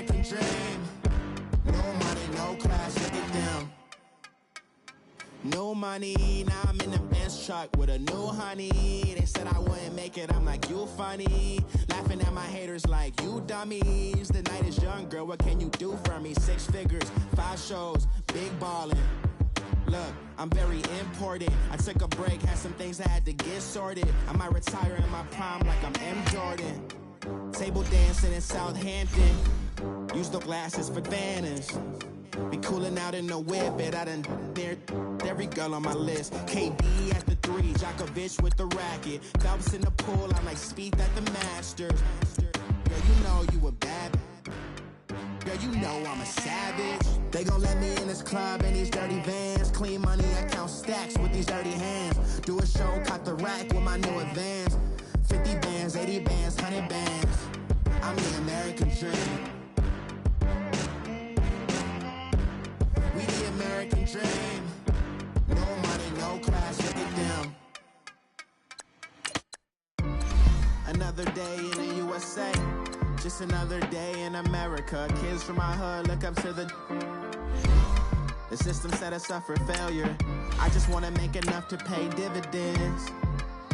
American dream. No money, no class, look at them. No money, now I'm in the Benz truck with a new honey. They said I wouldn't make it, I'm like, you funny. Laughing at my haters like, you dummies. The night is young, girl, what can you do for me? 6 figures, 5 shows, big ballin'. Look, I'm very important. I took a break, had some things I had to get sorted. I might retire in my prime like I'm M. Jordan. Table dancing in Southampton. Use the glasses for banners. Be cooling out in the whip, but I done dared every girl on my list. KD at the 3, Djokovic with the racket. Phelps in the pool, I'm like Spieth at the Masters. Girl, you know you a bad. Girl, you know I'm a savage. They gon' let me in this club in these dirty vans. Clean money, I count stacks with these dirty hands. Do a show, caught the rack with my new advance. 50 bands, 80 bands, 100 bands. I'm the American dream. We the American dream. No money, no class, look at them. Another day in the USA. Just another day in America. Kids from my hood look up to the system set us up for failure. I just wanna make enough to pay dividends.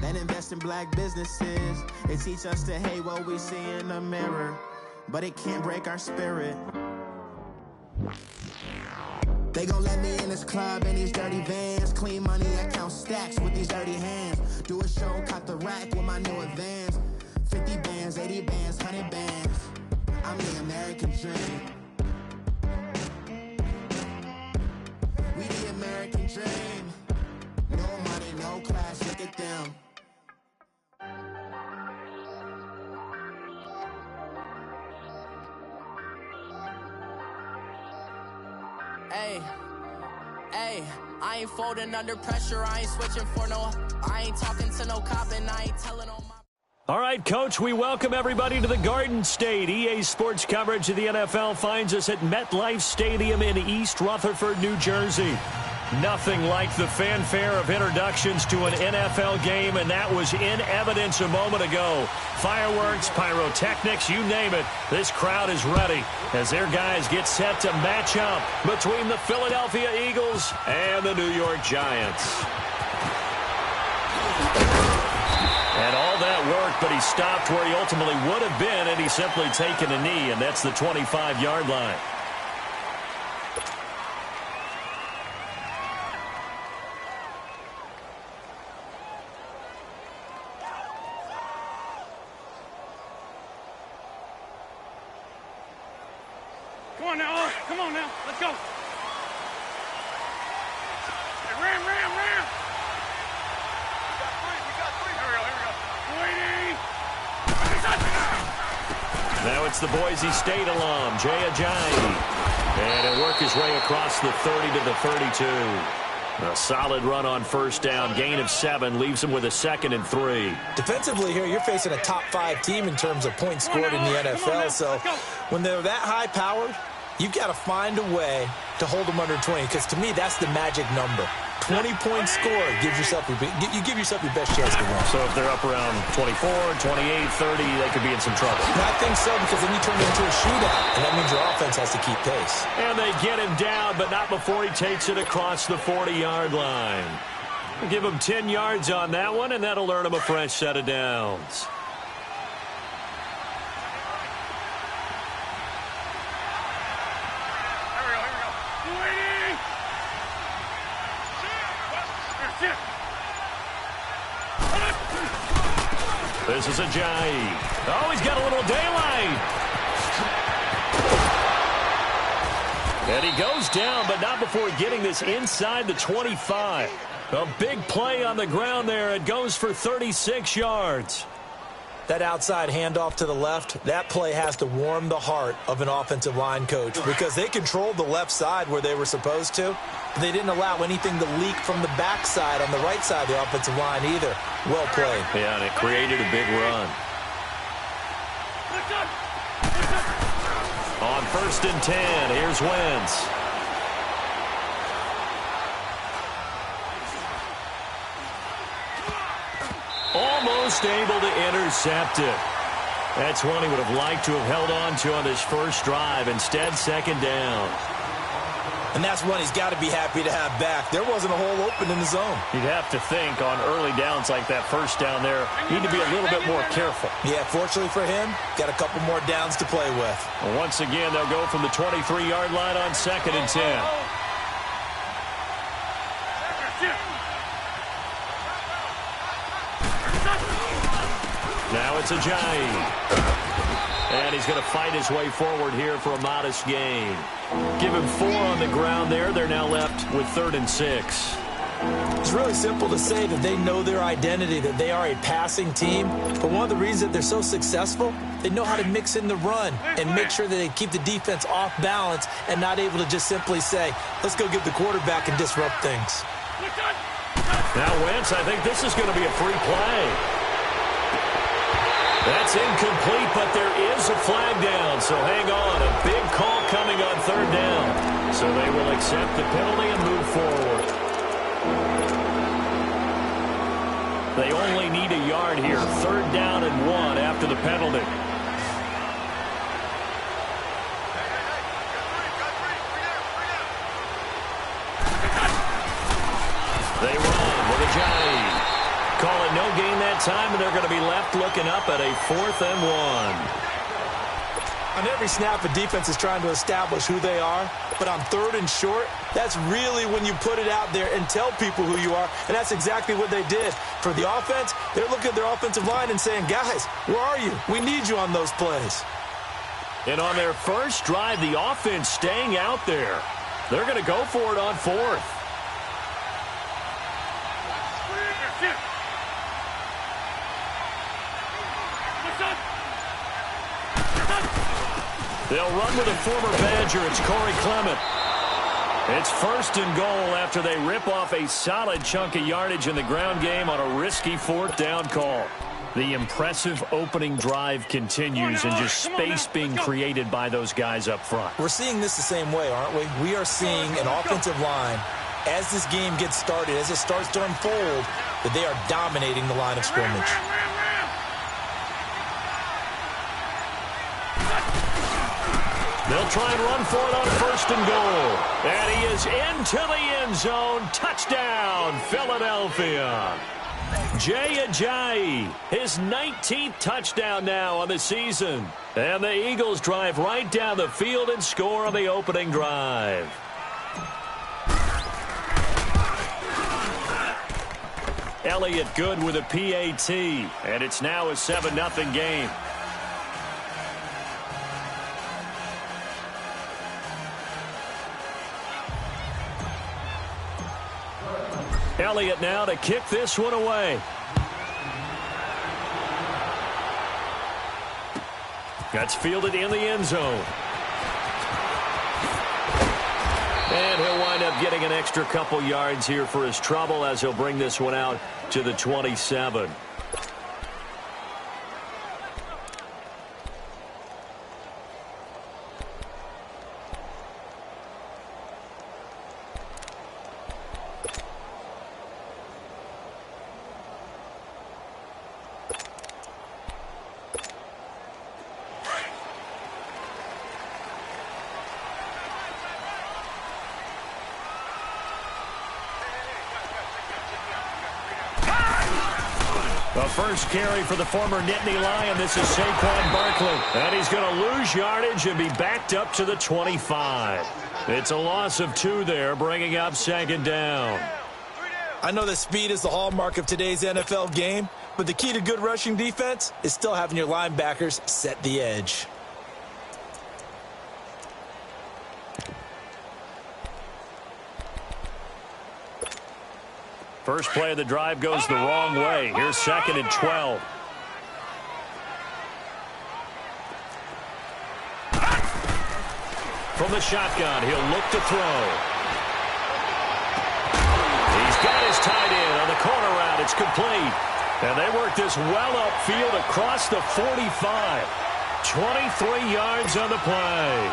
Then invest in black businesses. They teach us to hate what we see in the mirror, but it can't break our spirit. They gon' let me in this club in these dirty vans. Clean money, I count stacks with these dirty hands. Do a show, caught the rack with my new advance. 50 bands, 80 bands, 100 bands. I'm the American dream. We the American dream. No money, no class, look at them. Hey, I ain't folding under pressure, I ain't switching for no, I ain't talking to no cop and I ain't telling on my... All right, Coach, we welcome everybody to the Garden State. EA Sports coverage of the NFL finds us at MetLife Stadium in East Rutherford, New Jersey. Nothing like the fanfare of introductions to an NFL game, and that was in evidence a moment ago. Fireworks, pyrotechnics, you name it. This crowd is ready as their guys get set to match up between the Philadelphia Eagles and the New York Giants. And all that worked, but he stopped where he ultimately would have been, and he's simply taken a knee, and that's the 25-yard line. Come on now, let's go. Hey, ram. We got three. Here we go. Now it's the Boise State alum, Jay Ajayi. And he'll work his way across the 30 to the 32. A solid run on first down, gain of 7, leaves him with a 2nd and 3. Defensively here, you're facing a top-5 team in terms of points scored in the NFL. So when they're that high-powered, you've got to find a way to hold them under 20, because to me, that's the magic number. 20 points scored gives yourself you give yourself your best chance to win. So if they're up around 24, 28, 30, they could be in some trouble. I think so, because then you turn it into a shootout, and that means your offense has to keep pace. And they get him down, but not before he takes it across the 40-yard line. Give him 10 yards on that one, and that'll earn him a fresh set of downs. This is Ajayi. Oh, he's got a little daylight. And he goes down, but not before getting this inside the 25. A big play on the ground there. It goes for 36 yards. That outside handoff to the left, that play has to warm the heart of an offensive line coach, because they controlled the left side where they were supposed to. They didn't allow anything to leak from the backside on the right side of the offensive line either. Well played. Yeah, and it created a big run. On 1st and 10, here's Wentz. Almost able to intercept it. That's one he would have liked to have held on to on this first drive. Instead, second down. And that's one he's got to be happy to have back. There wasn't a hole open in the zone. You'd have to think on early downs like that first down there, you need to be a little bit more careful. Yeah, fortunately for him, got a couple more downs to play with. Well, once again, they'll go from the 23-yard line on 2nd and 10. Now it's Ajayi. And he's going to fight his way forward here for a modest gain. Give him 4 on the ground there. They're now left with 3rd and 6. It's really simple to say that they know their identity, that they are a passing team. But one of the reasons that they're so successful, they know how to mix in the run and make sure that they keep the defense off balance and not able to just simply say, let's go get the quarterback and disrupt things. Now Wentz, I think this is going to be a free play. That's incomplete, but there is a flag down, so hang on. A big call coming on 3rd down. So they will accept the penalty and move forward. They only need a yard here. 3rd down and 1 after the penalty. They run with Ajayi. Call it no gain that time, and they're going to be left looking up at a 4th and 1. On every snap, a defense is trying to establish who they are, but on 3rd and short, that's really when you put it out there and tell people who you are, and that's exactly what they did. For the offense, they're looking at their offensive line and saying, guys, where are you? We need you on those plays. And on their first drive, the offense staying out there. They're going to go for it on 4th. They'll run with a former Badger. It's Corey Clement. It's 1st and goal after they rip off a solid chunk of yardage in the ground game on a risky 4th down call. The impressive opening drive continues and just space being created by those guys up front. We're seeing this the same way, aren't we? We are seeing an offensive line, as this game gets started, as it starts to unfold, that they are dominating the line of scrimmage. They'll try and run for it on 1st and goal. And he is into the end zone. Touchdown, Philadelphia. Jay Ajayi, his 19th touchdown now on the season. And the Eagles drive right down the field and score on the opening drive. Elliott good with a PAT. And it's now a 7-0 game. Elliott now to kick this one away. That's fielded in the end zone. And he'll wind up getting an extra couple yards here for his trouble as he'll bring this one out to the 27. The first carry for the former Nittany Lion. This is Saquon Barkley. And he's going to lose yardage and be backed up to the 25. It's a loss of 2 there, bringing up 2nd down. I know that speed is the hallmark of today's NFL game, but the key to good rushing defense is still having your linebackers set the edge. First play of the drive goes the wrong way. Here's 2nd and 12. From the shotgun, he'll look to throw. He's got his tight end on the corner route. It's complete. And they work this well upfield across the 45. 23 yards on the play.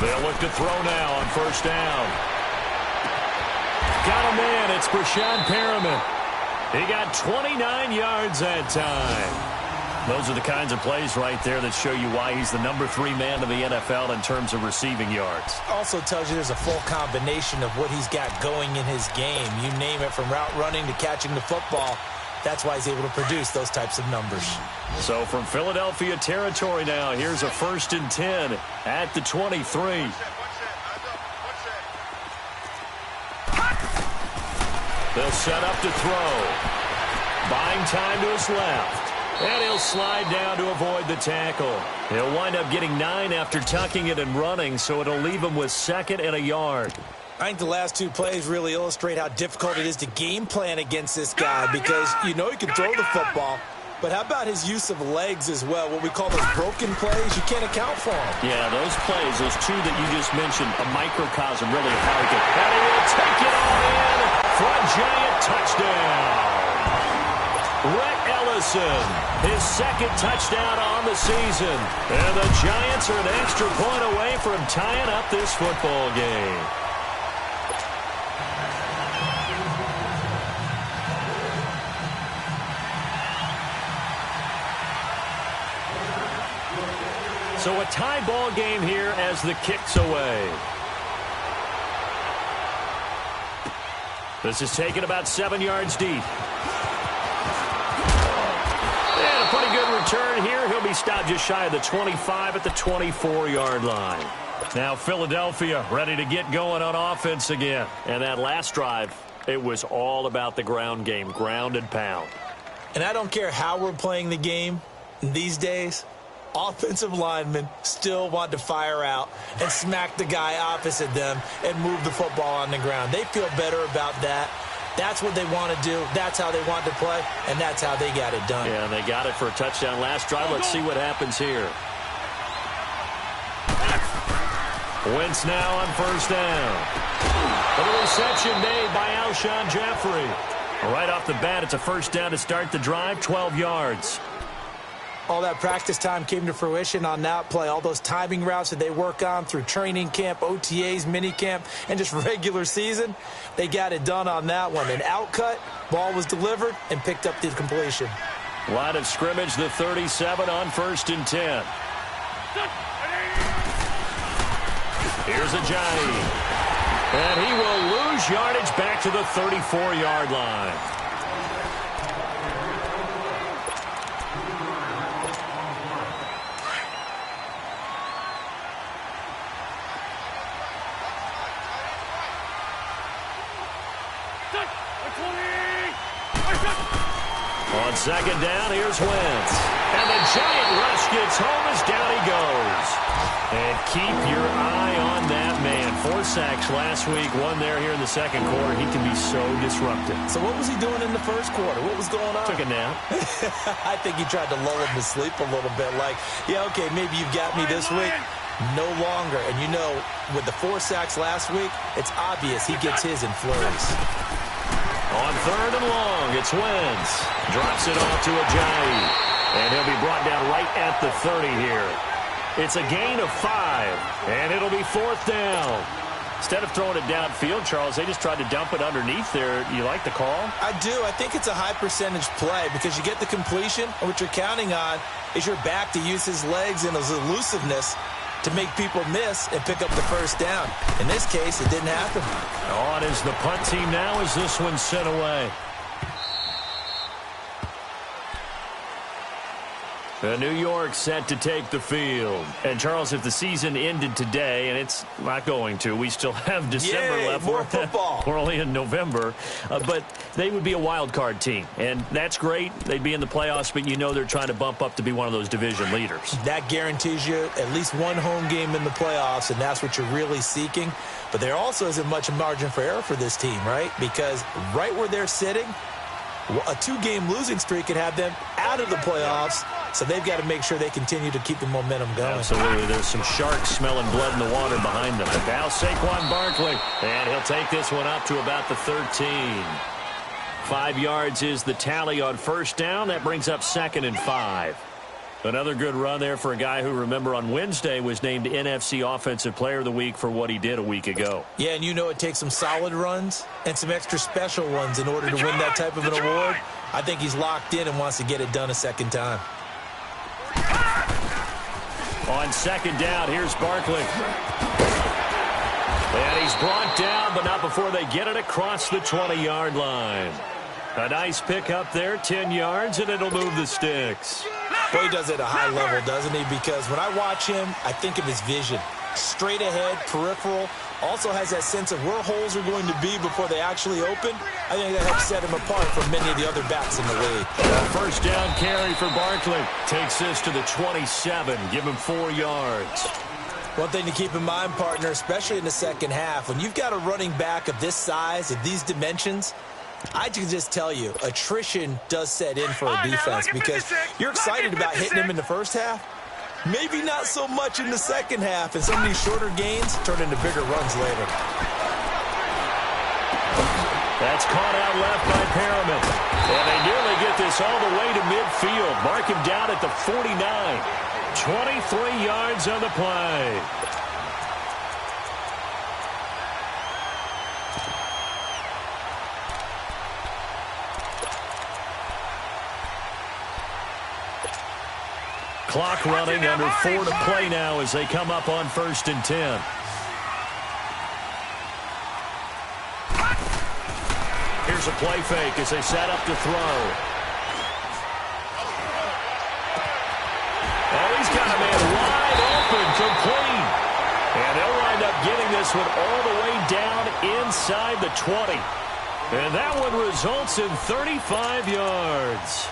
They'll look to throw now on 1st down. got a man. It's Brashad Perriman. He got 29 yards that time. Those are the kinds of plays right there that show you why he's the number 3 man in the NFL in terms of receiving yards. Also tells you there's a full combination of what he's got going in his game. You name it, from route running to catching the football. That's why he's able to produce those types of numbers. So from Philadelphia territory now, here's a 1st and 10 at the 23. They'll set up to throw. Buying time to his left. And he'll slide down to avoid the tackle. He'll wind up getting 9 after tucking it and running, so it'll leave him with 2nd and a yard. I think the last 2 plays really illustrate how difficult it is to game plan against this guy, because you know he can throw the football, but how about his use of legs as well? What we call those broken plays, you can't account for them. Yeah, those plays, those 2 that you just mentioned, a microcosm really of how he can. And he will take it all in for a giant touchdown. Rhett Ellison, his 2nd touchdown on the season. And the Giants are an extra point away from tying up this football game. So a tie ball game here as the kick's away. This is taken about 7 yards deep. And a pretty good return here. He'll be stopped just shy of the 25 at the 24-yard line. Now Philadelphia ready to get going on offense again. And that last drive, it was all about the ground game, ground and pound. And I don't care how we're playing the game these days, offensive linemen still want to fire out and smack the guy opposite them and move the football on the ground. They feel better about that. That's what they want to do. That's how they want to play, and that's how they got it done. Yeah, and they got it for a touchdown last drive. Let's see what happens here. Wentz now on 1st down. The reception made by Alshon Jeffrey. Right off the bat, it's a 1st down to start the drive, 12 yards. All that practice time came to fruition on that play. All those timing routes that they work on through training camp, OTAs, minicamp, and just regular season, they got it done on that one. An outcut, ball was delivered, and picked up the completion. Line of scrimmage, the 37 on 1st and 10. Here's Ajayi. And he will lose yardage back to the 34-yard line. On 2nd down, here's Wentz. And the giant rush gets home as down he goes. And keep your eye on that man. 4 sacks last week, 1 there here in the 2nd quarter. He can be so disruptive. So what was he doing in the 1st quarter? What was going on? Took a nap. I think he tried to lull him to sleep a little bit. Like, yeah, okay, maybe you've got me this week. No longer. And you know, with the 4 sacks last week, it's obvious he gets his in flurries. On 3rd and long, it's Wentz. Drops it off to Ajayi. And he'll be brought down right at the 30 here. It's a gain of 5, and it'll be 4th down. Instead of throwing it downfield, Charles, they just tried to dump it underneath there. You like the call? I do. I think it's a high-percentage play because you get the completion, and what you're counting on is your back to use his legs and his elusiveness to make people miss and pick up the 1st down. In this case, it didn't happen. On is the punt team now as this one's sent away. New York set to take the field. And, Charles, if the season ended today, and it's not going to, we still have December left. More football. We're only in November. But they would be a wild card team. And that's great. They'd be in the playoffs, but you know they're trying to bump up to be one of those division leaders. That guarantees you at least 1 home game in the playoffs, and that's what you're really seeking. But there also isn't much margin for error for this team, right? Because right where they're sitting, a 2-game losing streak could have them out of the playoffs. So they've got to make sure they continue to keep the momentum going. Absolutely. There's some sharks smelling blood in the water behind them. But now Saquon Barkley. And he'll take this one up to about the 13. 5 yards is the tally on 1st down. That brings up 2nd and 5. Another good run there for a guy who, remember, on Wednesday was named NFC Offensive Player of the Week for what he did a week ago. Yeah, and you know it takes some solid runs and some extra special ones in order to win that type of an award. I think he's locked in and wants to get it done a second time. On second down, here's Barkley. And he's brought down, but not before they get it across the 20-yard line. A nice pickup there, 10 yards, and it'll move the sticks. Boy, he does it at a high level, doesn't he? Because when I watch him, I think of his vision. Straight ahead, peripheral. Also has that sense of where holes are going to be before they actually open. I think that helps set him apart from many of the other backs in the league. First down carry for Barkley. Takes this to the 27. Give him 4 yards. One thing to keep in mind, partner, especially in the second half, when you've got a running back of this size, of these dimensions, I can just tell you, attrition does set in for a defense because you're excited about hitting him in the first half. Maybe not so much in the second half, and some of these shorter gains turn into bigger runs later. That's caught out left by Perriman. And they nearly get this all the way to midfield. Mark him down at the 49. 23 yards on the play. Clock running, under 4 to play now as they come up on 1st and 10. Here's a play fake as they set up to throw. Oh, he's got a man wide open, complete. And they'll wind up getting this one all the way down inside the 20. And that one results in 35 yards.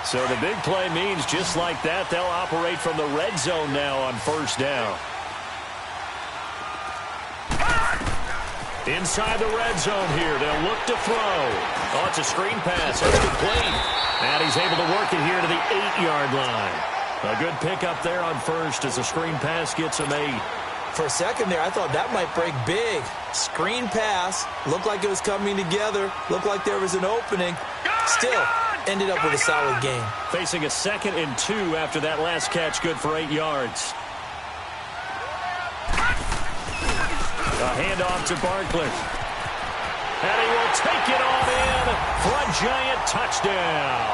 So the big play means just like that, they'll operate from the red zone now on 1st down. Inside the red zone here, they'll look to throw. Oh, it's a screen pass. That's complete. And he's able to work it here to the 8-yard line. A good pickup there on 1st as the screen pass gets him 8. For a second there, I thought that might break big. Screen pass. Looked like it was coming together. Looked like there was an opening. Still, ended up with a solid game. Facing a 2nd and 2 after that last catch, good for 8 yards. A handoff to Barkley. And he will take it on in for a giant touchdown.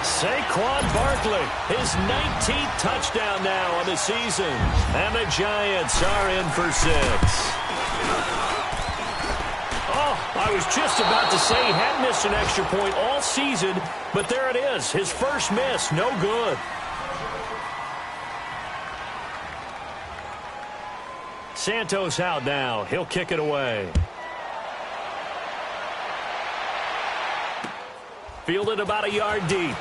Saquon Barkley, his 19th touchdown now on the season. And the Giants are in for 6. I was just about to say he hadn't missed an extra point all season, but there it is. His first miss, no good. Santos out now. He'll kick it away. Fielded about a yard deep.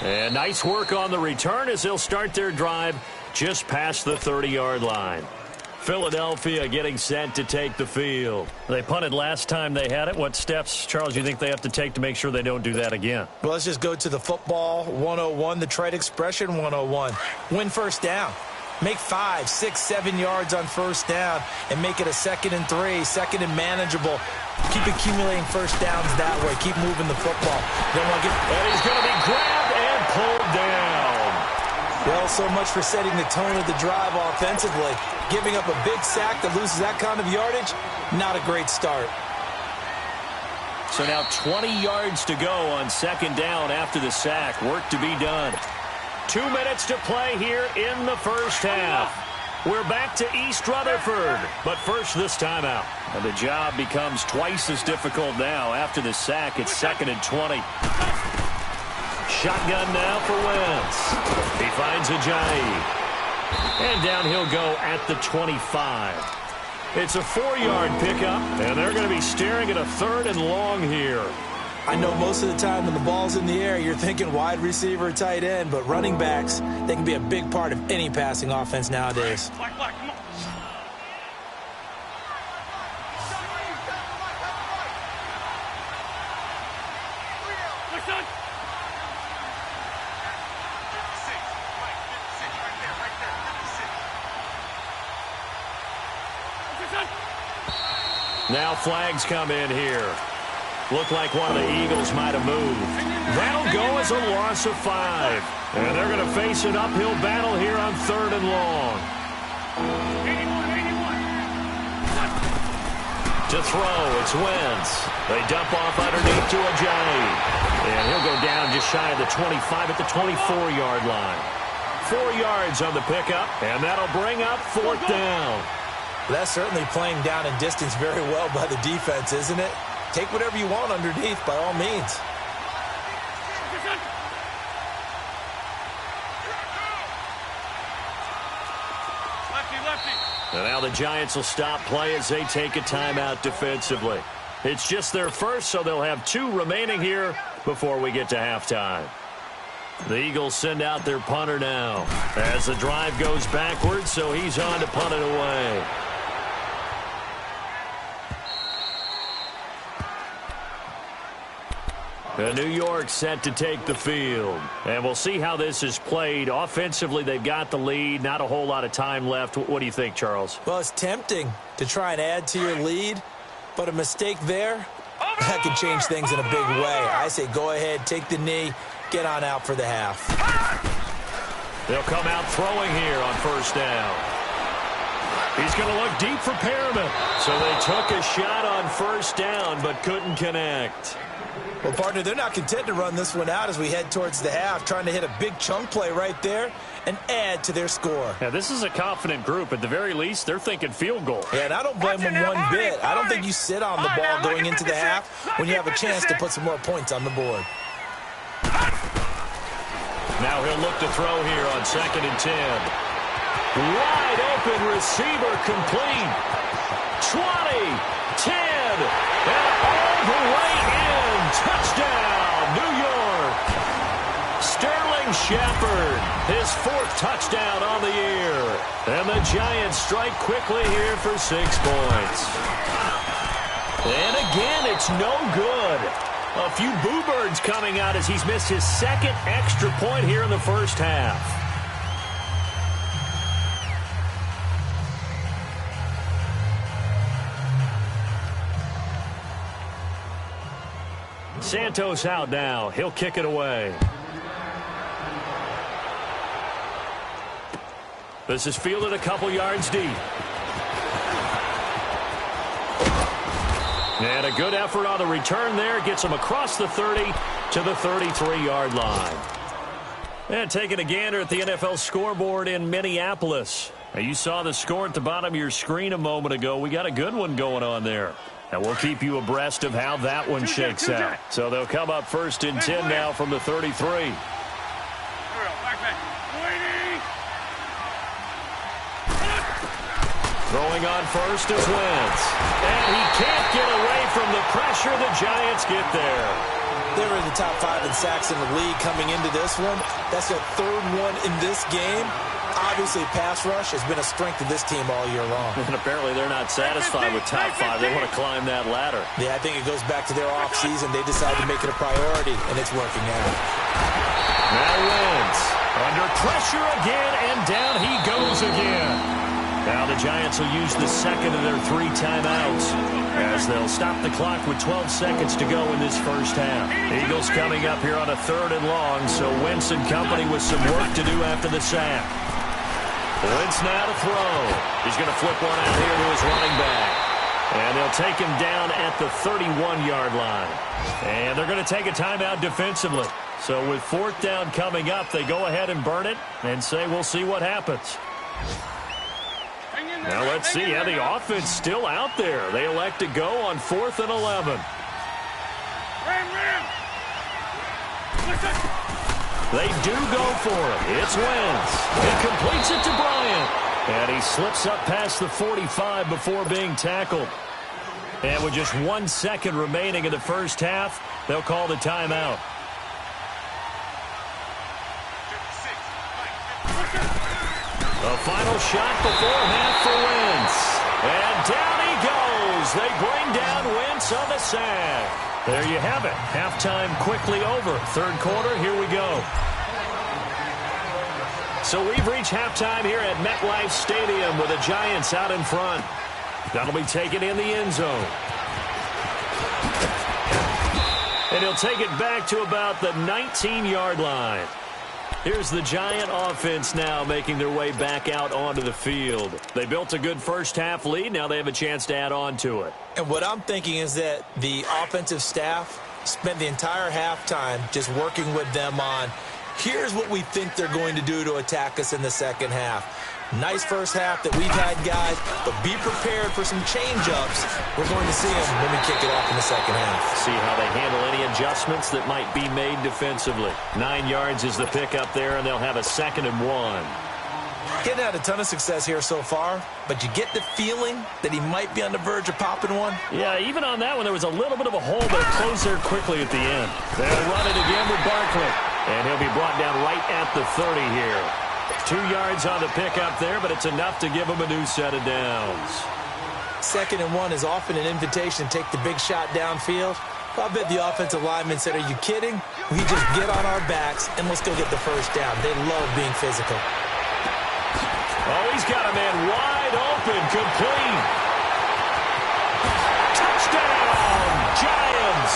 And nice work on the return as they'll start their drive just past the 30-yard line. Philadelphia getting set to take the field. They punted last time they had it. What steps, Charles, you think they have to take to make sure they don't do that again? Well, let's just go to the football 101, the trade expression 101. Win 1st down. Make 5, 6, 7 yards on 1st down and make it a 2nd and 3, 2nd and manageable. Keep accumulating 1st downs that way. Keep moving the football. Don't want to get... And he's going to be grabbed and pulled down. Well, so much for setting the tone of the drive offensively. Giving up a big sack that loses that kind of yardage, not a great start. So now 20 yards to go on 2nd down after the sack. Work to be done. 2 minutes to play here in the 1st half. We're back to East Rutherford, but first this timeout. And the job becomes twice as difficult now after the sack. It's 2nd and 20. Shotgun now for Wentz. He finds Ajayi. And down he'll go at the 25. It's a 4-yard pickup, and they're going to be staring at a 3rd and long here. I know most of the time when the ball's in the air, you're thinking wide receiver, tight end, but running backs, they can be a big part of any passing offense nowadays. Black, come on. Look, son. Now flags come in here. Looked like one of the Eagles might have moved. That'll go as a loss of 5. And they're going to face an uphill battle here on 3rd and long. 81. To throw, it's Wentz. They dump off underneath to Ajayi. And he'll go down just shy of the 25 at the 24-yard line. 4 yards on the pickup, and that'll bring up 4th down. That's certainly playing down and distance very well by the defense, isn't it? Take whatever you want underneath, by all means. And now the Giants will stop play as they take a timeout defensively. It's just their first, so they'll have 2 remaining here before we get to halftime. The Eagles send out their punter now as the drive goes backwards, so he's on to punt it away. And New York set to take the field. And we'll see how this is played. Offensively, they've got the lead. Not a whole lot of time left. What do you think, Charles? Well, it's tempting to try and add to your lead, but a mistake there, that could change things in a big way. I say go ahead, take the knee, get on out for the half. They'll come out throwing here on 1st down. He's going to look deep for Perriman. So they took a shot on 1st down, but couldn't connect. Well, partner, they're not content to run this one out as we head towards the half, trying to hit a big chunk play right there and add to their score. Yeah, this is a confident group. At the very least, they're thinking field goal. Yeah, and I don't blame them one bit. I don't think you sit on the ball going into the half when you have a chance to put some more points on the board. Now he'll look to throw here on 2nd and 10. Wide open receiver complete. 20, 10, and all the way in. Touchdown, New York. Sterling Shepard, his 4th touchdown on the year. And the Giants strike quickly here for 6 points. And again, it's no good. A few boo birds coming out as he's missed his 2nd extra point here in the 1st half. Santos out now. He'll kick it away. This is fielded a couple yards deep. And a good effort on the return there. Gets him across the 30 to the 33-yard line. And taking a gander at the NFL scoreboard in Minneapolis. Now, you saw the score at the bottom of your screen a moment ago. We got a good one going on there. And we'll keep you abreast of how that one shakes out. So they'll come up 1st and 10 now from the 33. Throwing on 1st is Wentz. And he can't get away from the pressure. The Giants get there. They were in the top 5 in sacks in the league coming into this one. That's their 3rd one in this game. Obviously, pass rush has been a strength of this team all year long. And apparently they're not satisfied with top 5. They want to climb that ladder. Yeah, I think it goes back to their offseason. They decided to make it a priority, and it's working out. Now Wentz under pressure again, and down he goes again. Now the Giants will use the 2nd of their 3 timeouts as they'll stop the clock with 12 seconds to go in this 1st half. Eagles coming up here on a 3rd and long, so Wentz and company with some work to do after the sack. Wentz now to throw. He's going to flip one out here to his running back. And they'll take him down at the 31-yard line. And they're going to take a timeout defensively. So with 4th down coming up, they go ahead and burn it and say we'll see what happens. Now let's see. Yeah, the offense still out there. They elect to go on 4th and 11. They do go for it. It's Wentz. He completes it to Bryant. And he slips up past the 45 before being tackled. And with just 1 second remaining in the 1st half, they'll call the timeout. A final shot before half for Wentz. And down he goes. They bring down Wentz on the sack. There you have it. Halftime quickly over. 3rd quarter, here we go. So we've reached halftime here at MetLife Stadium with the Giants out in front. That'll be taken in the end zone. And he'll take it back to about the 19-yard line. Here's the Giant offense now making their way back out onto the field. They built a good first-half lead. Now they have a chance to add on to it. And what I'm thinking is that the offensive staff spent the entire halftime just working with them on, here's what we think they're going to do to attack us in the second half. Nice first half that we've had, guys, but be prepared for some change-ups. We're going to see them when we kick it off in the second half. See how they handle any adjustments that might be made defensively. 9 yards is the pickup there, and they'll have a 2nd and 1. Getting had a ton of success here so far, but you get the feeling that he might be on the verge of popping one. Yeah, even on that one, there was a little bit of a hole, but it closed there quickly at the end. They'll run it again with Barkley, and he'll be brought down right at the 30 here. 2 yards on the pickup there, but it's enough to give him a new set of downs. 2nd and 1 is often an invitation to take the big shot downfield. I bet the offensive lineman said, are you kidding? We just get on our backs and let's go get the first down. They love being physical. Oh, he's got a man wide open, complete. Touchdown, Giants.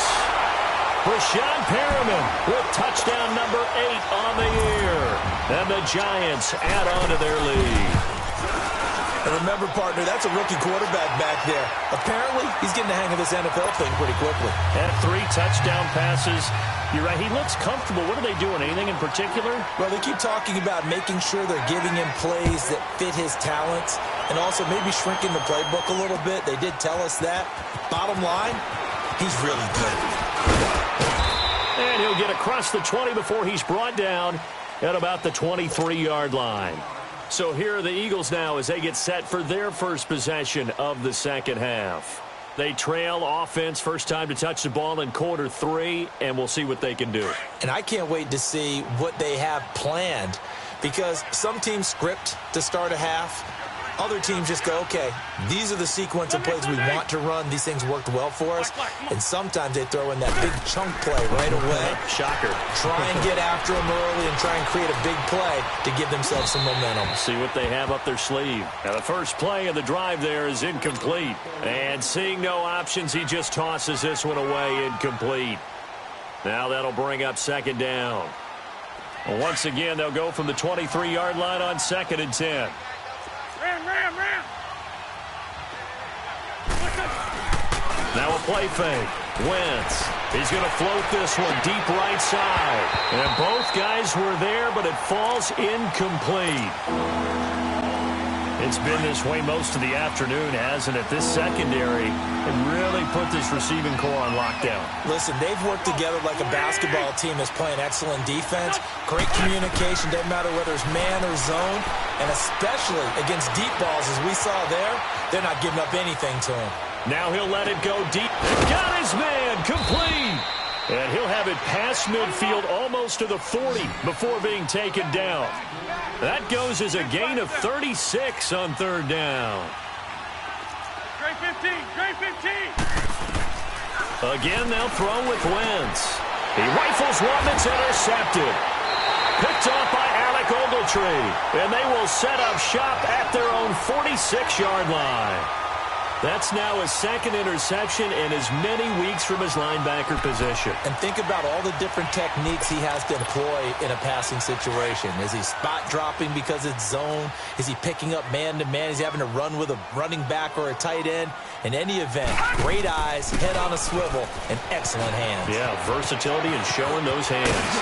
Brashad Perriman with touchdown number 8 on the year. And the Giants add on to their lead. And remember, partner, that's a rookie quarterback back there. Apparently, he's getting the hang of this NFL thing pretty quickly. Had 3 touchdown passes. You're right, he looks comfortable. What are they doing? Anything in particular? Well, they keep talking about making sure they're giving him plays that fit his talents and also maybe shrinking the playbook a little bit. They did tell us that. Bottom line, he's really good. And he'll get across the 20 before he's brought down at about the 23-yard line. So here are the Eagles now as they get set for their first possession of the second half. They trail offense, first time to touch the ball in quarter 3, and we'll see what they can do. And I can't wait to see what they have planned, because some teams script to start a half. Other teams just go, okay, these are the sequence of plays we want to run. These things worked well for us. And sometimes they throw in that big chunk play right away. Shocker. Try and get after them early and try and create a big play to give themselves some momentum. See what they have up their sleeve. Now, the first play of the drive there is incomplete. And seeing no options, he just tosses this one away, incomplete. Now that'll bring up 2nd down. Well, once again, they'll go from the 23-yard line on 2nd and 10. Ram. Now a play fake. Wentz. He's going to float this one deep right side. And both guys were there, but it falls incomplete. It's been this way most of the afternoon, hasn't it? This secondary can really put this receiving core on lockdown. Listen, they've worked together like a basketball team that's playing excellent defense. Great communication, doesn't matter whether it's man or zone. And especially against deep balls, as we saw there, they're not giving up anything to him. Now he'll let it go deep. Got his man, complete. And he'll have it past midfield almost to the 40 before being taken down. That goes as a gain of 36 on 3rd down. Great 15. Again, they'll throw with Wentz. He rifles one that's intercepted. Picked off by Alec Ogletree. And they will set up shop at their own 46-yard line. That's now his 2nd interception in as many weeks from his linebacker position. And think about all the different techniques he has to employ in a passing situation. Is he spot dropping because it's zone? Is he picking up man-to-man? Is he having to run with a running back or a tight end? In any event, great eyes, head on a swivel, and excellent hands. Yeah, versatility and showing those hands.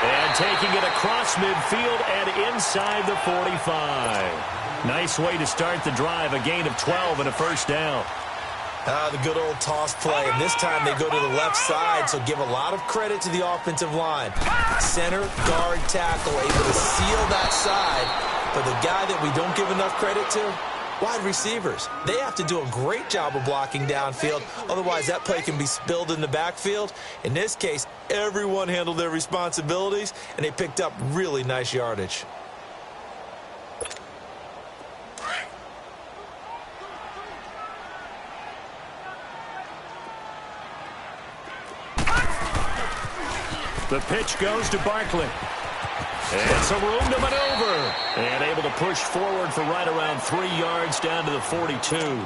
And taking it across midfield and inside the 45. Nice way to start the drive, a gain of 12 and a first down. The good old toss play, and this time they go to the left side, so give a lot of credit to the offensive line. Center, guard, tackle, able to seal that side. But the guy that we don't give enough credit to, wide receivers. They have to do a great job of blocking downfield, otherwise that play can be spilled in the backfield. In this case, everyone handled their responsibilities, and they picked up really nice yardage. The pitch goes to Barkley. And some room to maneuver. And able to push forward for right around 3 yards down to the 42.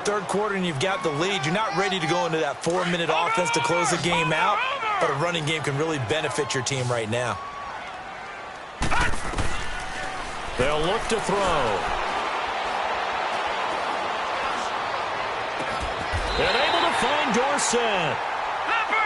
third quarter and you've got the lead, you're not ready to go into that 4-minute offense to close the game out, but a running game can really benefit your team right now. They'll look to throw. And able to find Dorsett.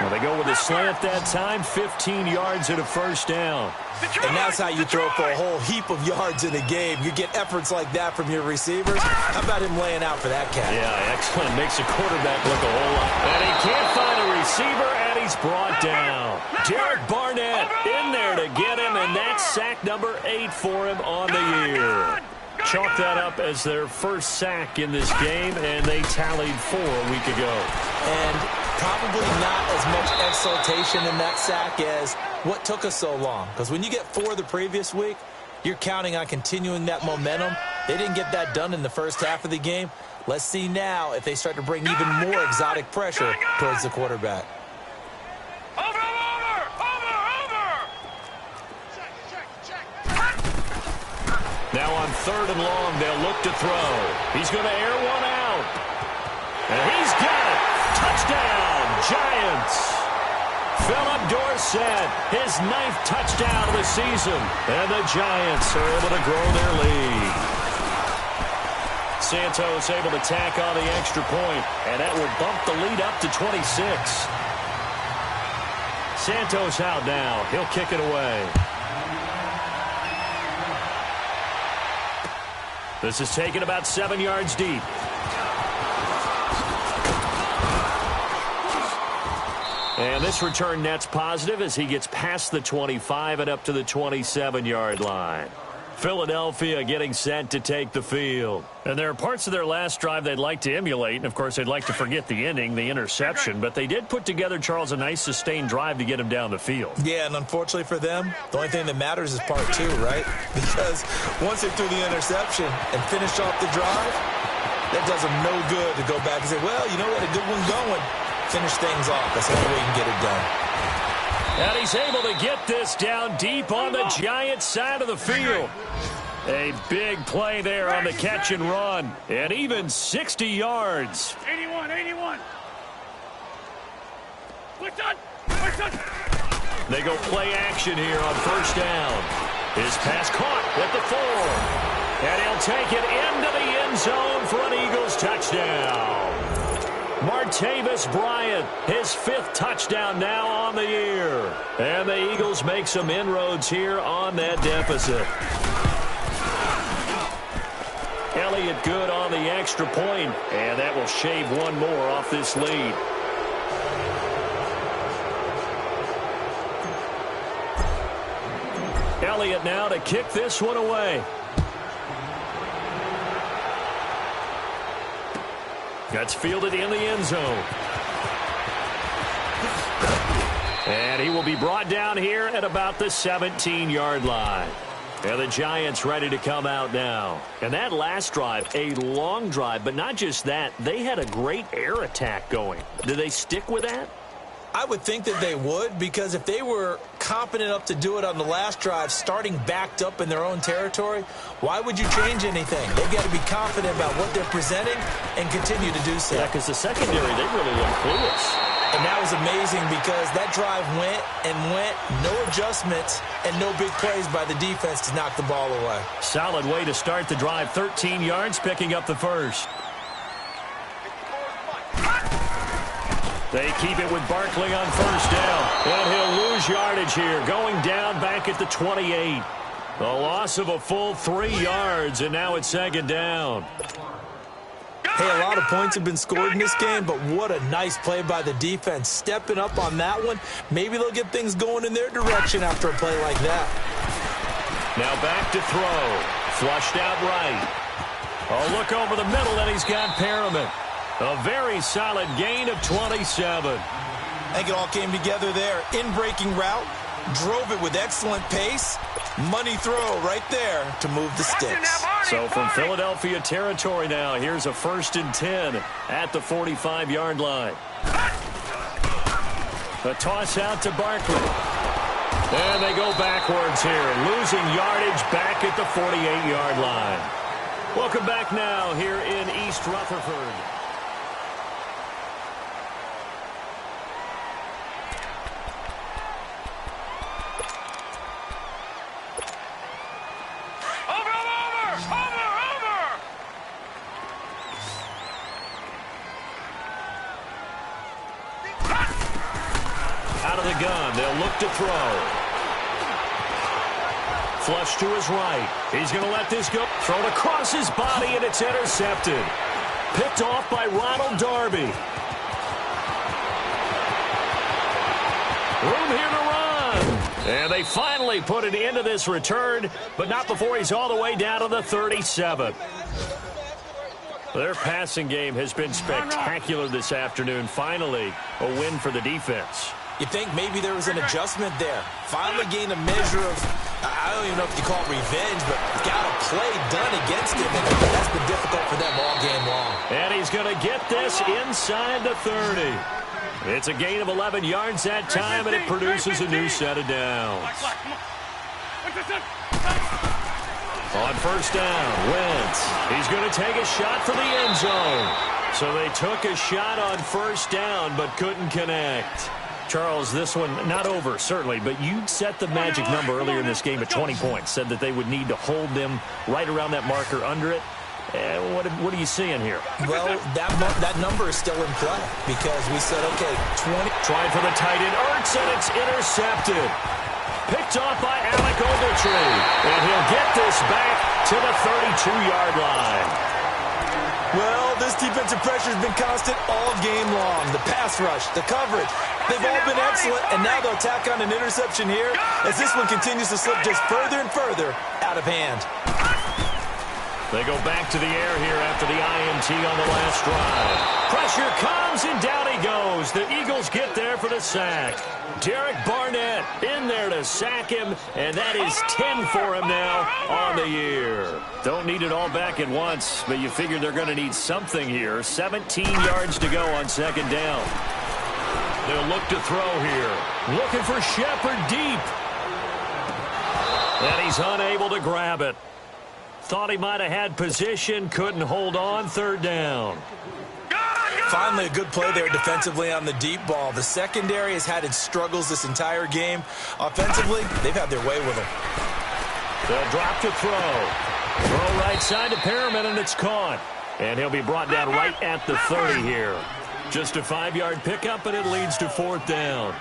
Well, they go with a slant that time, 15 yards and a first down. And that's how you throw for a whole heap of yards in a game. You get efforts like that from your receivers. How about him laying out for that cat? Yeah, excellent. Makes the quarterback look a whole lot. And he can't find a receiver, and he's brought down. Derek Barnett in there to get him, and that's sack number 8 for him on the year. Chalk that up as their first sack in this game, and they tallied 4 a week ago. And probably not as much exultation in that sack as what took us so long. Because when you get 4 the previous week, you're counting on continuing that momentum. They didn't get that done in the first half of the game. Let's see now if they start to bring even more exotic pressure towards the quarterback. Now on 3rd and long, they'll look to throw. He's going to air one out. And he's got it. Touchdown, Giants. Philip Dorsett, his 9th touchdown of the season. And the Giants are able to grow their lead. Santos able to tack on the extra point, and that will bump the lead up to 26. Santos out now. He'll kick it away. This is taken about 7 yards deep. And this return net's positive as he gets past the 25 and up to the 27-yard line. Philadelphia getting set to take the field. And there are parts of their last drive they'd like to emulate. And, of course, they'd like to forget the ending, the interception. But they did put together, Charles, a nice sustained drive to get him down the field. Yeah, and unfortunately for them, the only thing that matters is part 2, right? Because once they threw the interception and finished off the drive, that does them no good to go back and say, well, you know, we had a good one going. Finish things off. That's the only way you can get it done. And he's able to get this down deep on the Giants side of the field. A big play there on the catch and run. And even 60 yards. 81. They go play action here on first down. His pass caught at the 4. And he'll take it into the end zone for an Eagles touchdown. Martavis Bryant, his 5th touchdown now on the year. And the Eagles make some inroads here on that deficit. Elliott good on the extra point, and that will shave one more off this lead. Elliott now to kick this one away. That's fielded in the end zone. And he will be brought down here at about the 17-yard line. And the Giants ready to come out now. And that last drive, a long drive, but not just that. They had a great air attack going. Do they stick with that? I would think that they would, because if they were competent enough to do it on the last drive, starting backed up in their own territory, why would you change anything? They've got to be confident about what they're presenting and continue to do so. Yeah, because the secondary, they really look clueless. And that was amazing because that drive went, no adjustments, and no big plays by the defense to knock the ball away. Solid way to start the drive, 13 yards, picking up the first. They keep it with Barkley on first down. And he'll lose yardage here, going down back at the 28. A loss of a full 3 yards, and now it's 2nd down. Hey, a lot of points have been scored in this game, but what a nice play by the defense. Stepping up on that one, maybe they'll get things going in their direction after a play like that. Now back to throw. Flushed out right. A look over the middle, and he's got Perriman. A very solid gain of 27. I think it all came together there. In-breaking route, drove it with excellent pace. Money throw right there to move the sticks. So from Philadelphia territory now, here's a 1st and 10 at the 45-yard line. A toss out to Barkley. And they go backwards here, losing yardage back at the 48-yard line. Welcome back now here in East Rutherford. of the gun. They'll look to throw. Flush to his right. He's going to let this go. Thrown across his body, and it's intercepted. Picked off by Ronald Darby. Room here to run. And they finally put an end to this return, but not before he's all the way down to the 37. Their passing game has been spectacular this afternoon. Finally, a win for the defense. You think maybe there was an adjustment there. Finally gained a measure of, I don't even know if you call it revenge, but got a play done against him, and that's been difficult for them all game long. And he's going to get this inside the 30. It's a gain of 11 yards that time, and it produces a new set of downs. On first down, Wentz. He's going to take a shot for the end zone. So they took a shot on first down, but couldn't connect. Charles, this one not over, certainly, but you set the magic number earlier in this game at 20 points, said that they would need to hold them right around that marker under it. What are you seeing here? Well, that number is still in play because we said, okay, 20. Trying for the tight end, Ertz, and it's intercepted. Picked off by Alec Ogletree, and he'll get this back to the 32-yard line. Well, this defensive pressure has been constant all game long. The pass rush, the coverage, they've all been excellent, and now they'll tack on an interception here as this one continues to slip just further and further out of hand. They go back to the air here after the INT on the last drive. Pressure comes, and down he goes. The Eagles get there for the sack. Derek Barnett in there to sack him, and that is 10 for him now on the year. Don't need it all back at once, but you figure they're going to need something here. 17 yards to go on second down. They'll look to throw here. Looking for Shepard deep. And he's unable to grab it. Thought he might have had position, couldn't hold on, third down. Finally, a good play there defensively on the deep ball. The secondary has had its struggles this entire game. Offensively, they've had their way with them. They'll drop to throw. Throw right side to Perriman, and it's caught. And he'll be brought down right at the 30 here. Just a 5-yard pickup, and it leads to fourth down.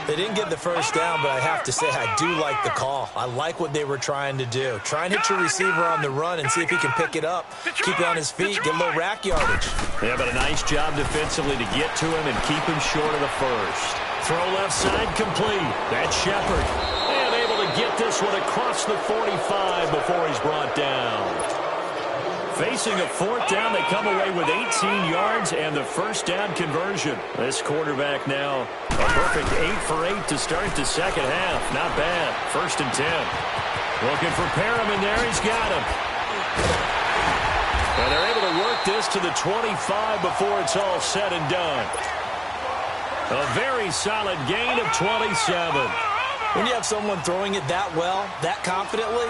They didn't get the first down, but I have to say I do like the call. I like what they were trying to do. Try and hit your receiver on the run and see if he can pick it up. Keep it on his feet, get a little rack yardage. Yeah, but a nice job defensively to get to him and keep him short of the first. Throw left side complete. That's Shepard. And able to get this one across the 45 before he's brought down. Facing a fourth down, they come away with 18 yards and the first down conversion. This quarterback now a perfect 8 for 8 to start the second half. Not bad. First and 10. Looking for Perriman there. He's got him. And they're able to work this to the 25 before it's all said and done. A very solid gain of 27. When you have someone throwing it that well, that confidently,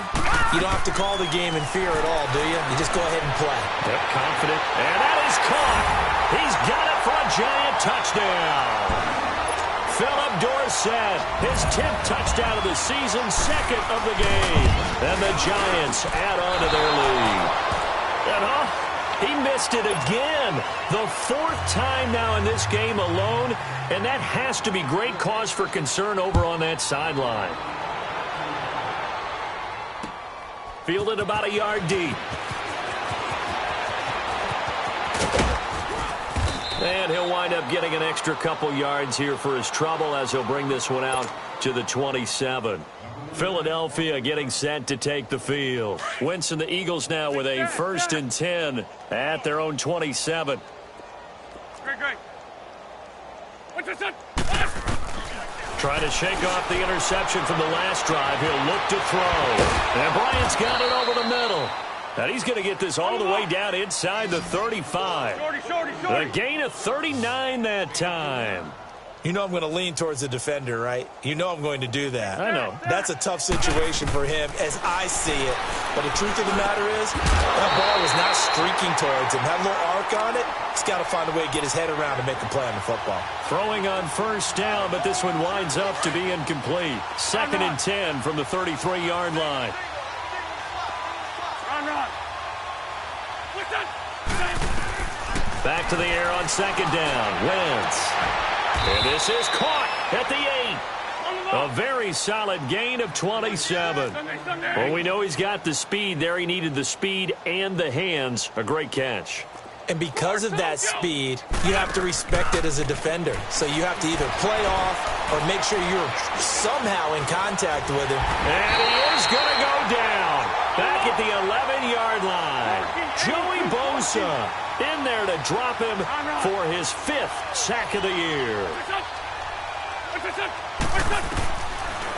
you don't have to call the game in fear at all, do you? You just go ahead and play. Yep, confident. And that is caught. He's got it for a giant touchdown. Philip Dorsett, his 10th touchdown of the season, second of the game. And the Giants add on to their lead. And he missed it again. The 4th time now in this game alone. And that has to be great cause for concern over on that sideline. Fielded about a yard deep. And he'll wind up getting an extra couple yards here for his trouble as he'll bring this one out to the 27. Philadelphia getting set to take the field. Wentz and the Eagles now with a 1st and 10 at their own 27. Great. Trying to shake off the interception from the last drive. He'll look to throw. And Bryant's got it over the middle. And he's going to get this all the way down inside the 35. A gain of 39 that time. You know I'm going to lean towards the defender, right? You know I'm going to do that. I know. That's a tough situation for him as I see it. But the truth of the matter is, that ball was not streaking towards him. Had a little arc on it. He's got to find a way to get his head around and make a play on the football. Throwing on first down, but this one winds up to be incomplete. 2nd and 10 from the 33-yard line. Back to the air on second down. Wentz. And this is caught. at the 8. A very solid gain of 27. Well, we know he's got the speed there. He needed the speed and the hands. A great catch. And because of that speed, you have to respect it as a defender. So you have to either play off or make sure you're somehow in contact with him. And he is going to go down. Back at the 11-yard line. Joey Bosa in there to drop him for his 5th sack of the year.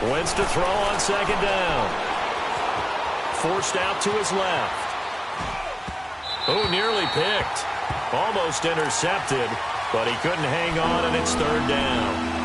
Wentz to throw on 2nd down. Forced out to his left. Oh, nearly picked. Almost intercepted, but he couldn't hang on, and it's 3rd down.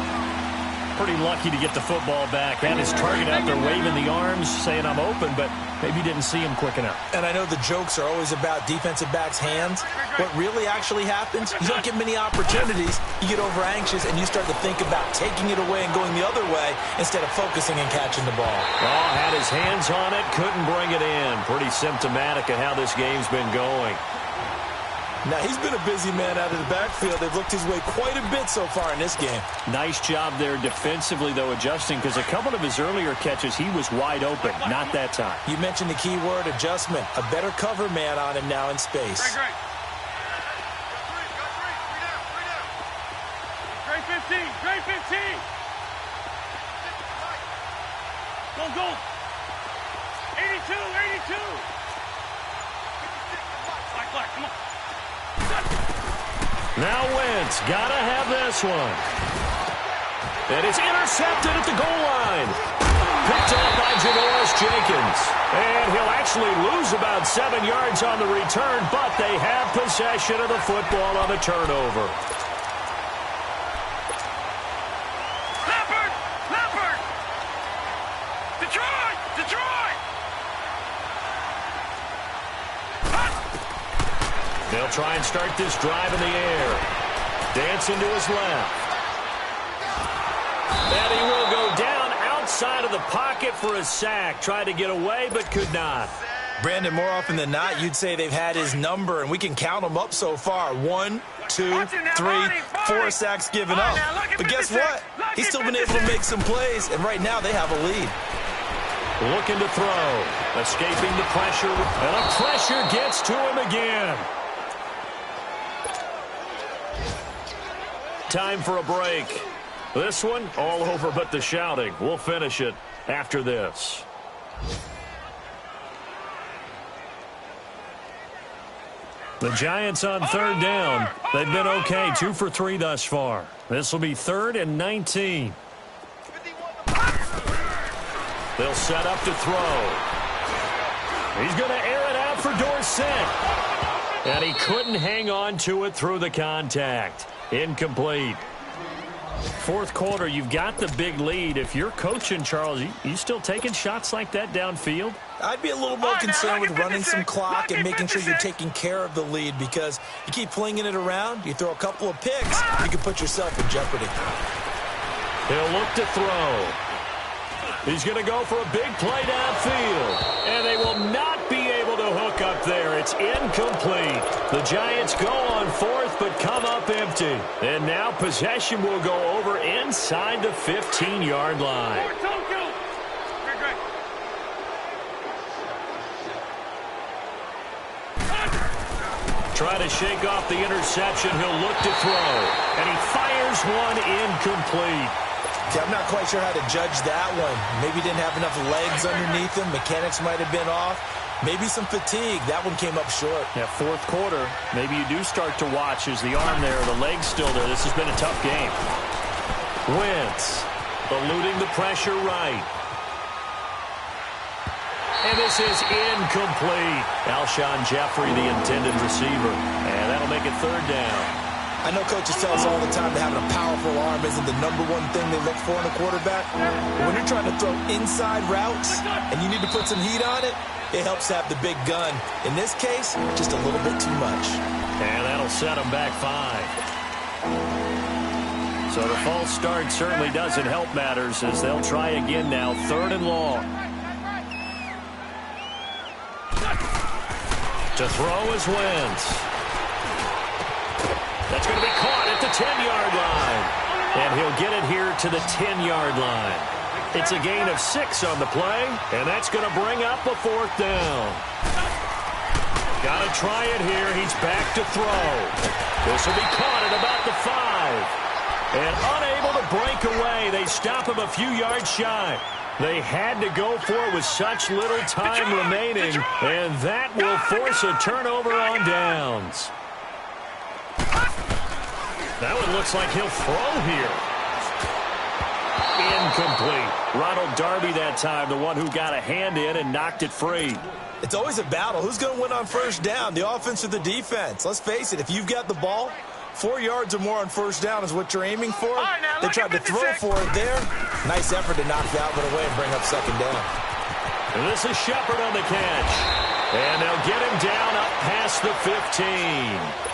Pretty lucky to get the football back. Had his target out there waving the arms, saying I'm open, but maybe didn't see him quick enough. And I know the jokes are always about defensive backs' hands. What really actually happens, you don't get many opportunities. You get over anxious, and you start to think about taking it away and going the other way instead of focusing and catching the ball. Oh, had his hands on it, couldn't bring it in. Pretty symptomatic of how this game's been going. Now, he's been a busy man out of the backfield. They've looked his way quite a bit so far in this game. Nice job there defensively, though, adjusting, because a couple of his earlier catches, he was wide open. Not that time. You mentioned the key word, adjustment. A better cover man on him now in space. Great 15. Great 15. Go. 82. Flag, come on. Now Wentz, gotta have this one. And it's intercepted at the goal line. Picked up by Janoris Jenkins. And he'll actually lose about 7 yards on the return, but they have possession of the football on the turnover. Leopard! Detroit! They'll try and start this drive in the air. Dancing to his left. And he will go down outside of the pocket for a sack. Tried to get away, but could not. Brandon, more often than not, you'd say they've had his number, and we can count them up so far. 1, 2, 3, 4 sacks given up. But guess what? He's still been able to make some plays, and right now they have a lead. Looking to throw. Escaping the pressure. And the pressure gets to him again. Time for a break. This one, all over but the shouting. We'll finish it after this. The Giants on 3rd down. They've been okay, 2 for 3 thus far. This will be 3rd and 19. They'll set up to throw. He's going to air it out for Dorsett. And he couldn't hang on to it through the contact. Incomplete. 4th quarter, you've got the big lead. If you're coaching, Charles, you still taking shots like that downfield? I'd be a little more concerned with running some clock and making sure you're taking care of the lead, because you keep flinging it around, you throw a couple of picks, you can put yourself in jeopardy. He'll look to throw. He's going to go for a big play downfield. And they will not be able to hook up there. It's incomplete. The Giants go on 4th, but come up empty. And now possession will go over inside the 15-yard line. Try to shake off the interception. He'll look to throw. And he fires one incomplete. Okay, I'm not quite sure how to judge that one. Maybe didn't have enough legs underneath him. Mechanics might have been off. Maybe some fatigue. That one came up short. Yeah, 4th quarter. Maybe you do start to watch as the arm there, the leg's still there. This has been a tough game. Wentz eluding the pressure right. And this is incomplete. Alshon Jeffrey, the intended receiver. And that'll make it 3rd down. I know coaches tell us all the time that having a powerful arm isn't the #1 thing they look for in a quarterback. But when you're trying to throw inside routes and you need to put some heat on it, it helps have the big gun. In this case, just a little bit too much. And that'll set them back 5. So the false start certainly doesn't help matters as they'll try again now. 3rd and long. To throw is Wentz. That's going to be caught at the 10-yard line. And he'll get it here to the 10-yard line. It's a gain of 6 on the play, and that's going to bring up a 4th down. Got to try it here. He's back to throw. This will be caught at about the 5. And unable to break away. They stop him a few yards shy. They had to go for it with such little time remaining, and that will force a turnover on downs. That one looks like he'll throw here. Incomplete. Ronald Darby that time, the one who got a hand in and knocked it free. It's always a battle. Who's going to win on first down, the offense or the defense? Let's face it, if you've got the ball, 4 yards or more on first down is what you're aiming for. They tried to throw for it there. Nice effort to knock that one away and bring up 2nd down. And this is Shepard on the catch. And they'll get him down up past the 15.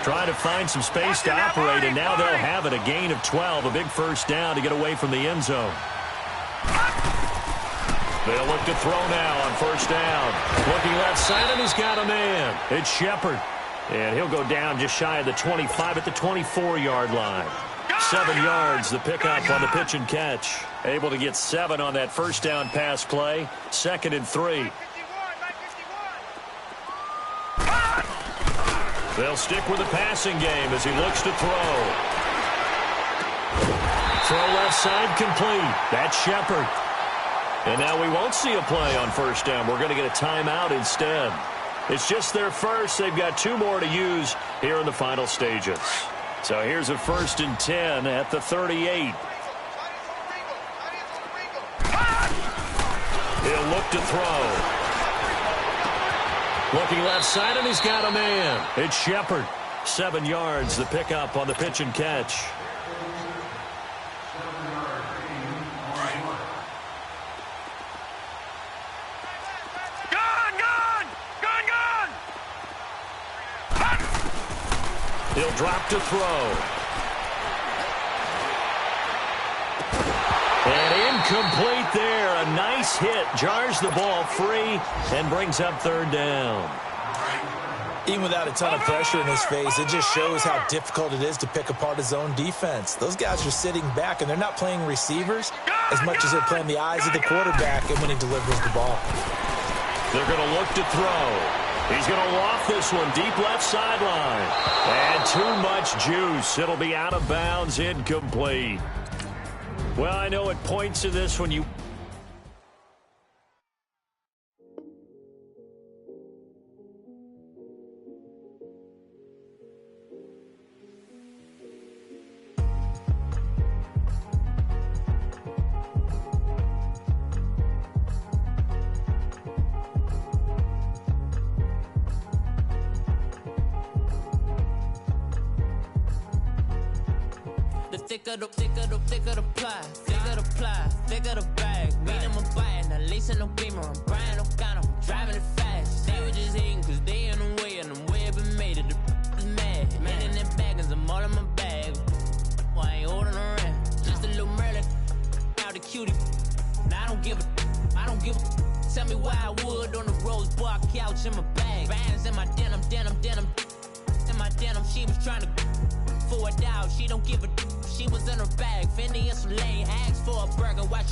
Trying to find some space to operate, and now they'll have it. A gain of 12, a big first down to get away from the end zone. They'll look to throw now on first down. Looking left side, and he's got a man. It's Shepard. And he'll go down just shy of the 25 at the 24-yard line. 7 yards, the pickup on the pitch and catch. Able to get 7 on that first down pass play. 2nd and 3. They'll stick with the passing game as he looks to throw. Throw left side complete. That's Shepard. And now we won't see a play on first down. We're going to get a timeout instead. It's just their first. They've got 2 more to use here in the final stages. So here's a 1st and 10 at the 38. He'll look to throw. Looking left side, and he's got a man. It's Shepard. 7 yards, the pickup on the pitch and catch. He'll drop to throw. And incomplete there. A nice hit. Jars the ball free and brings up 3rd down. Even without a ton of pressure in his face, it just shows how difficult it is to pick apart his own defense. Those guys are sitting back, and they're not playing receivers as much as they're playing the eyes of the quarterback and when he delivers the ball. They're going to look to throw. He's going to loft this one deep left sideline. And too much juice. It'll be out of bounds, incomplete. Well, I know at points in this when you... Thicker the ply, thicker the bag. Meet them a bite, now lacing no beamer. I'm Brian O'Connor, driving it fast. They were just hating cause they in the way, and the way I've been made it, the is mad. Man in that bag, cause I'm all in my bag. Well, I ain't holding around. Just a little Merlin, out the cutie. Now I don't give a. Tell me why I would on the rose bar couch in my bag. Bands in my denim. In my denim, she was trying to for a doubt. She don't give a. She was in her bag, Fendi and some lane, asked for a burger, watch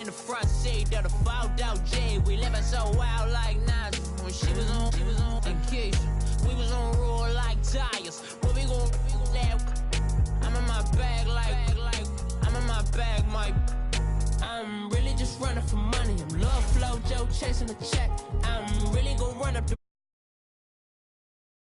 in the front seat of the fouled out J. We living so wild like Nas. When she was on vacation, we was on roll like tires. What we gon' that? I'm in my bag like I'm in my bag, Mike. I'm really just running for money. I'm love flow, Joe chasing the check. I'm really gon' run up the